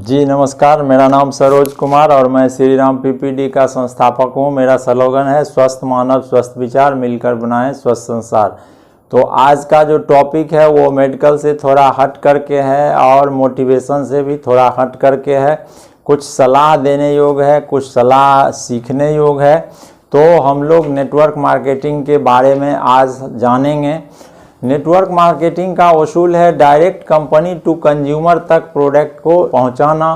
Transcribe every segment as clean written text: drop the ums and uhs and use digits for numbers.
जी नमस्कार, मेरा नाम सरोज कुमार और मैं श्री राम पीपीडी का संस्थापक हूँ। मेरा स्लोगन है स्वस्थ मानव स्वस्थ विचार, मिलकर बनाएं स्वस्थ संसार। तो आज का जो टॉपिक है वो मेडिकल से थोड़ा हट करके है और मोटिवेशन से भी थोड़ा हट करके है। कुछ सलाह देने योग है, कुछ सलाह सीखने योग है। तो हम लोग नेटवर्क मार्केटिंग के बारे में आज जानेंगे। नेटवर्क मार्केटिंग का उसूल है डायरेक्ट कंपनी टू कंज्यूमर तक प्रोडक्ट को पहुंचाना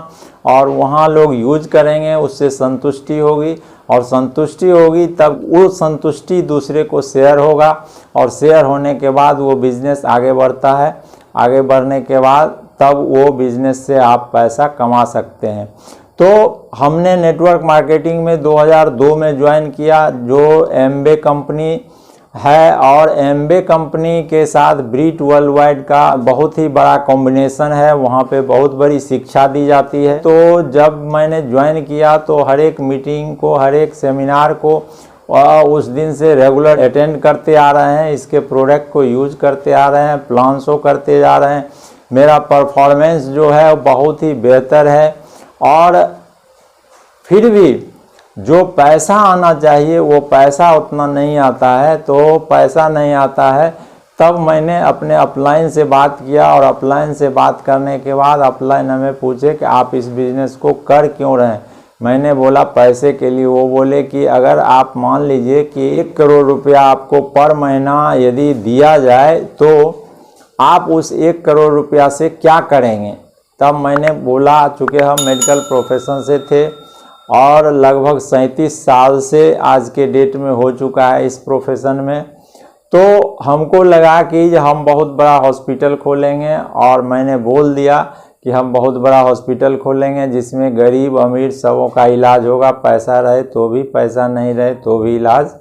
और वहां लोग यूज करेंगे, उससे संतुष्टि होगी और संतुष्टि होगी तब वो संतुष्टि दूसरे को शेयर होगा और शेयर होने के बाद वो बिजनेस आगे बढ़ता है। आगे बढ़ने के बाद तब वो बिजनेस से आप पैसा कमा सकते हैं। तो हमने नेटवर्क मार्केटिंग में 2002 में ज्वाइन किया, जो एमबे कंपनी है और एमबे कंपनी के साथ ब्रीट वर्ल्ड वाइड का बहुत ही बड़ा कॉम्बिनेशन है। वहाँ पे बहुत बड़ी शिक्षा दी जाती है। तो जब मैंने ज्वाइन किया तो हर एक मीटिंग को, हर एक सेमिनार को उस दिन से रेगुलर अटेंड करते आ रहे हैं, इसके प्रोडक्ट को यूज करते आ रहे हैं, प्लान शो करते जा रहे हैं। मेरा परफॉर्मेंस जो है बहुत ही बेहतर है और फिर भी जो पैसा आना चाहिए वो पैसा उतना नहीं आता है। तो पैसा नहीं आता है तब मैंने अपने अपलाइन से बात किया और अपलाइन से बात करने के बाद अपलाइन हमें पूछे कि आप इस बिज़नेस को कर क्यों रहे हैं। मैंने बोला पैसे के लिए। वो बोले कि अगर आप मान लीजिए कि 1 करोड़ रुपया आपको पर महीना यदि दिया जाए तो आप उस 1 करोड़ रुपया से क्या करेंगे। तब मैंने बोला, चूँकि हम मेडिकल प्रोफेशन से थे और लगभग 37 साल से आज के डेट में हो चुका है इस प्रोफेशन में, तो हमको लगा कि हम बहुत बड़ा हॉस्पिटल खोलेंगे और मैंने बोल दिया कि हम बहुत बड़ा हॉस्पिटल खोलेंगे जिसमें गरीब अमीर सबों का इलाज होगा, पैसा रहे तो भी, पैसा नहीं रहे तो भी इलाज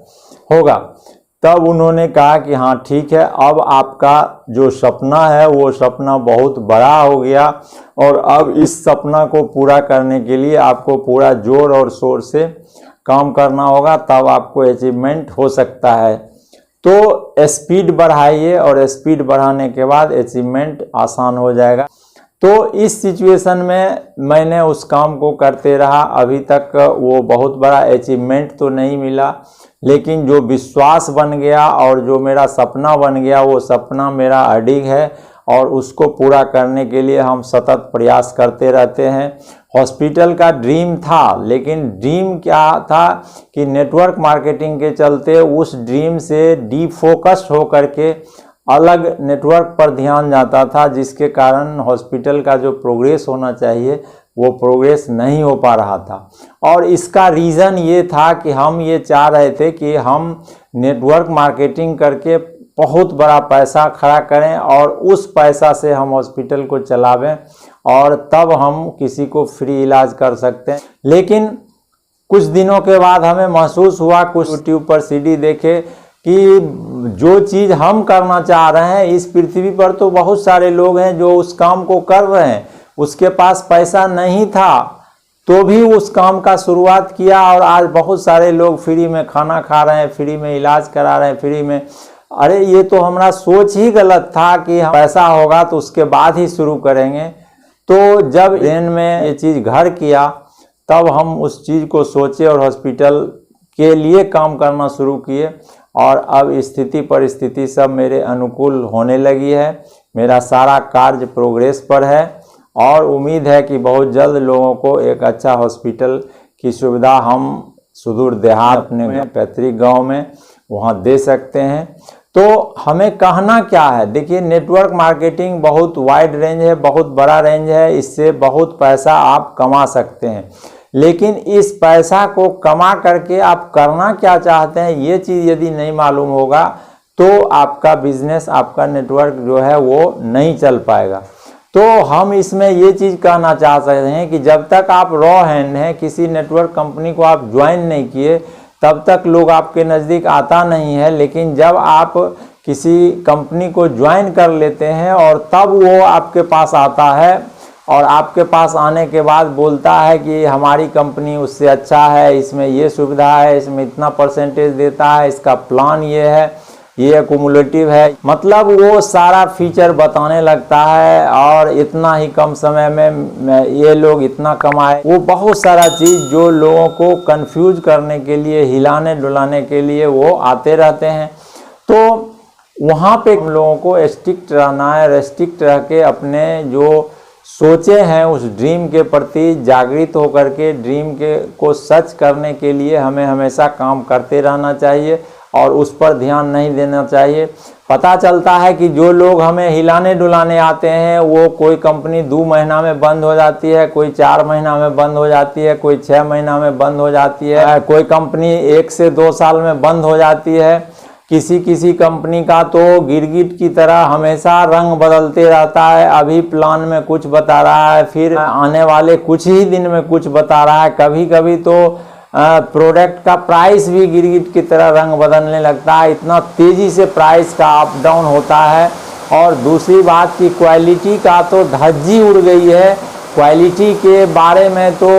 होगा। तब उन्होंने कहा कि हाँ ठीक है, अब आपका जो सपना है वो सपना बहुत बड़ा हो गया और अब इस सपना को पूरा करने के लिए आपको पूरा जोर और शोर से काम करना होगा, तब आपको अचीवमेंट हो सकता है। तो स्पीड बढ़ाइए और स्पीड बढ़ाने के बाद अचीवमेंट आसान हो जाएगा। तो इस सिचुएशन में मैंने उस काम को करते रहा। अभी तक वो बहुत बड़ा अचीवमेंट तो नहीं मिला, लेकिन जो विश्वास बन गया और जो मेरा सपना बन गया वो सपना मेरा अडिग है और उसको पूरा करने के लिए हम सतत प्रयास करते रहते हैं। हॉस्पिटल का ड्रीम था, लेकिन ड्रीम क्या था कि नेटवर्क मार्केटिंग के चलते उस ड्रीम से डीफोकस्ड होकर के अलग नेटवर्क पर ध्यान जाता था, जिसके कारण हॉस्पिटल का जो प्रोग्रेस होना चाहिए वो प्रोग्रेस नहीं हो पा रहा था। और इसका रीज़न ये था कि हम ये चाह रहे थे कि हम नेटवर्क मार्केटिंग करके बहुत बड़ा पैसा खड़ा करें और उस पैसा से हम हॉस्पिटल को चलावें और तब हम किसी को फ्री इलाज कर सकते हैं। लेकिन कुछ दिनों के बाद हमें महसूस हुआ, कुछ यूट्यूब पर सीडी देखे कि जो चीज़ हम करना चाह रहे हैं इस पृथ्वी पर तो बहुत सारे लोग हैं जो उस काम को कर रहे हैं। उसके पास पैसा नहीं था तो भी उस काम का शुरुआत किया और आज बहुत सारे लोग फ्री में खाना खा रहे हैं, फ्री में इलाज करा रहे हैं, फ्री में। अरे ये तो हमारा सोच ही गलत था कि पैसा होगा तो उसके बाद ही शुरू करेंगे। तो जब ब्रेन में ये चीज़ घर किया तब हम उस चीज़ को सोचे और हॉस्पिटल के लिए काम करना शुरू किए और अब स्थिति परिस्थिति सब मेरे अनुकूल होने लगी है। मेरा सारा कार्य प्रोग्रेस पर है और उम्मीद है कि बहुत जल्द लोगों को एक अच्छा हॉस्पिटल की सुविधा हम सुदूर देहात अपने पैतृक गांव में वहां दे सकते हैं। तो हमें कहना क्या है, देखिए नेटवर्क मार्केटिंग बहुत वाइड रेंज है, बहुत बड़ा रेंज है, इससे बहुत पैसा आप कमा सकते हैं। लेकिन इस पैसा को कमा करके आप करना क्या चाहते हैं ये चीज़ यदि नहीं मालूम होगा तो आपका बिजनेस, आपका नेटवर्क जो है वो नहीं चल पाएगा। तो हम इसमें ये चीज़ कहना चाह सकते हैं कि जब तक आप रॉ हैंड हैं, किसी नेटवर्क कंपनी को आप ज्वाइन नहीं किए, तब तक लोग आपके नज़दीक आता नहीं है। लेकिन जब आप किसी कंपनी को ज्वाइन कर लेते हैं और तब वो आपके पास आता है और आपके पास आने के बाद बोलता है कि हमारी कंपनी उससे अच्छा है, इसमें ये सुविधा है, इसमें इतना परसेंटेज देता है, इसका प्लान ये है, ये एक्यूमुलेटिव है, मतलब वो सारा फीचर बताने लगता है और इतना ही कम समय में ये लोग इतना कमाए। वो बहुत सारा चीज़ जो लोगों को कंफ्यूज करने के लिए, हिलाने डुलाने के लिए वो आते रहते हैं। तो वहाँ पे हम लोगों को स्ट्रिक्ट रहना है, रेस्ट्रिक्ट रह के अपने जो सोचे हैं उस ड्रीम के प्रति जागृत होकर के ड्रीम के को सच करने के लिए हमें हमेशा काम करते रहना चाहिए और उस पर ध्यान नहीं देना चाहिए। पता चलता है कि जो लोग हमें हिलाने डुलाने आते हैं वो कोई कंपनी 2 महीना में बंद हो जाती है, कोई 4 महीना में बंद हो जाती है, कोई 6 महीना में बंद हो जाती है, कोई कंपनी 1 से 2 साल में बंद हो जाती है। किसी कंपनी का तो गिरगिट की तरह हमेशा रंग बदलते रहता है, अभी प्लान में कुछ बता रहा है, फिर आने वाले कुछ ही दिन में कुछ बता रहा है। कभी कभी तो प्रोडक्ट का प्राइस भी गिरगिट की तरह रंग बदलने लगता है, इतना तेज़ी से प्राइस का अप डाउन होता है। और दूसरी बात की क्वालिटी का तो धज्जी उड़ गई है, क्वालिटी के बारे में तो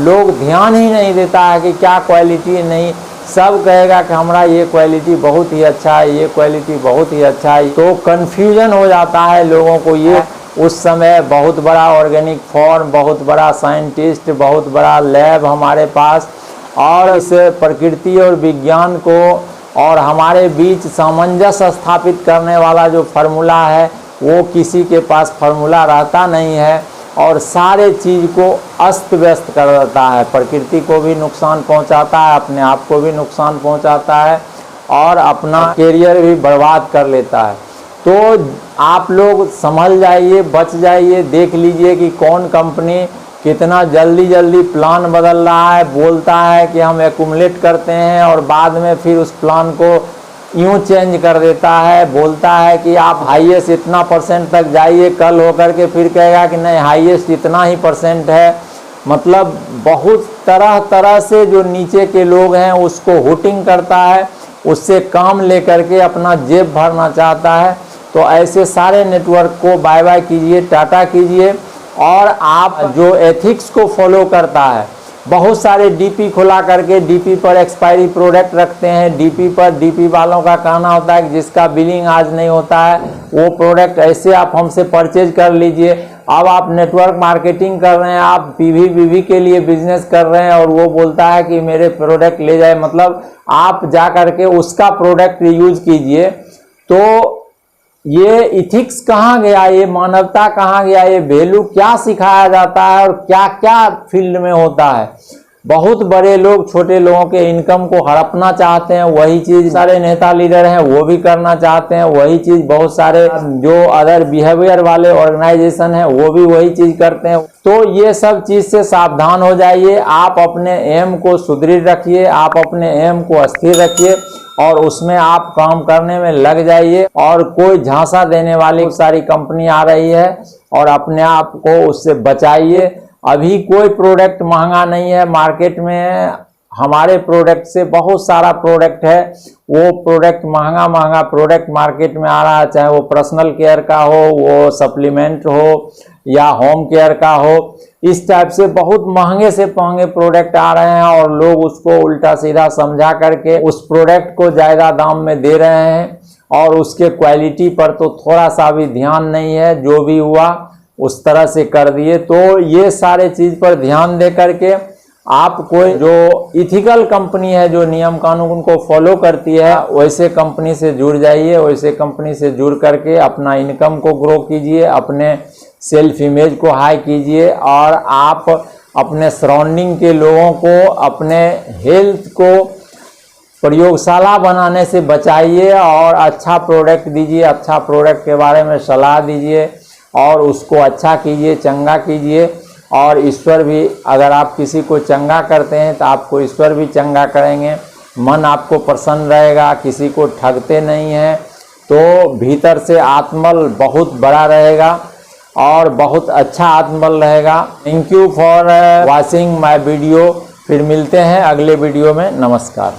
लोग ध्यान ही नहीं देता है कि क्या क्वालिटी नहीं, सब कहेगा कि हमारा ये क्वालिटी बहुत ही अच्छा है, ये क्वालिटी बहुत ही अच्छा है। तो कन्फ्यूजन हो जाता है लोगों को। ये उस समय बहुत बड़ा ऑर्गेनिक फॉर्म, बहुत बड़ा साइंटिस्ट, बहुत बड़ा लैब हमारे पास, और इस प्रकृति और विज्ञान को और हमारे बीच सामंजस्य स्थापित करने वाला जो फार्मूला है वो किसी के पास फार्मूला रहता नहीं है और सारे चीज़ को अस्त व्यस्त कर देता है। प्रकृति को भी नुकसान पहुंचाता है, अपने आप को भी नुकसान पहुंचाता है और अपना कैरियर भी बर्बाद कर लेता है। तो आप लोग संभल जाइए, बच जाइए, देख लीजिए कि कौन कंपनी कितना जल्दी प्लान बदल रहा है, बोलता है कि हम एक्यूमुलेट करते हैं और बाद में फिर उस प्लान को यूँ चेंज कर देता है, बोलता है कि आप हाईएस्ट इतना % तक जाइए, कल होकर के फिर कहेगा कि नहीं हाईएस्ट इतना ही % है। मतलब बहुत तरह से जो नीचे के लोग हैं उसको हुटिंग करता है, उससे काम लेकर के अपना जेब भरना चाहता है। तो ऐसे सारे नेटवर्क को बाय बाय कीजिए, टाटा कीजिए। और आप जो एथिक्स को फॉलो करता है, बहुत सारे डीपी खुला करके डीपी पर एक्सपायरी प्रोडक्ट रखते हैं। डीपी वालों का कहना होता है कि जिसका बिलिंग आज नहीं होता है वो प्रोडक्ट ऐसे आप हमसे परचेज कर लीजिए। अब आप नेटवर्क मार्केटिंग कर रहे हैं, आप पीवी के लिए बिजनेस कर रहे हैं और वो बोलता है कि मेरे प्रोडक्ट ले जाए, मतलब आप जा करके उसका प्रोडक्ट यूज कीजिए। तो ये इथिक्स कहाँ गया, ये मानवता कहाँ गया, ये वैल्यू क्या सिखाया जाता है और क्या क्या फील्ड में होता है। बहुत बड़े लोग छोटे लोगों के इनकम को हड़पना चाहते हैं, वही चीज सारे नेता लीडर हैं वो भी करना चाहते हैं, वही चीज बहुत सारे जो अदर बिहेवियर वाले ऑर्गेनाइजेशन हैं वो भी वही चीज करते हैं। तो ये सब चीज से सावधान हो जाइए। आप अपने एम को सुदृढ़ रखिए, आप अपने एम को स्थिर रखिए और उसमें आप काम करने में लग जाइए। और कोई झांसा देने वाली सारी कंपनी आ रही है और अपने आप को उससे बचाइए। अभी कोई प्रोडक्ट महंगा नहीं है मार्केट में, हमारे प्रोडक्ट से बहुत सारा प्रोडक्ट है, वो प्रोडक्ट महंगा प्रोडक्ट मार्केट में आ रहा है, चाहे वो पर्सनल केयर का हो, वो सप्लीमेंट हो या होम केयर का हो। इस टाइप से बहुत महंगे से महंगे प्रोडक्ट आ रहे हैं और लोग उसको उल्टा सीधा समझा करके उस प्रोडक्ट को ज़्यादा दाम में दे रहे हैं और उसके क्वालिटी पर तो थोड़ा सा भी ध्यान नहीं है, जो भी हुआ उस तरह से कर दिए। तो ये सारे चीज़ पर ध्यान दे करके आप कोई जो इथिकल कंपनी है, जो नियम कानून को फॉलो करती है, वैसे कंपनी से जुड़ जाइए। वैसे कंपनी से जुड़ करके अपना इनकम को ग्रो कीजिए, अपने सेल्फ इमेज को हाई कीजिए और आप अपने सराउंडिंग के लोगों को अपने हेल्थ को प्रयोगशाला बनाने से बचाइए और अच्छा प्रोडक्ट दीजिए, अच्छा प्रोडक्ट के बारे में सलाह दीजिए और उसको अच्छा कीजिए, चंगा कीजिए। और ईश्वर भी, अगर आप किसी को चंगा करते हैं तो आपको ईश्वर भी चंगा करेंगे। मन आपको प्रसन्न रहेगा, किसी को ठगते नहीं हैं, तो भीतर से आत्मबल बहुत बड़ा रहेगा और बहुत अच्छा आत्मबल रहेगा। Thank you for watching my video. फिर मिलते हैं अगले वीडियो में। नमस्कार।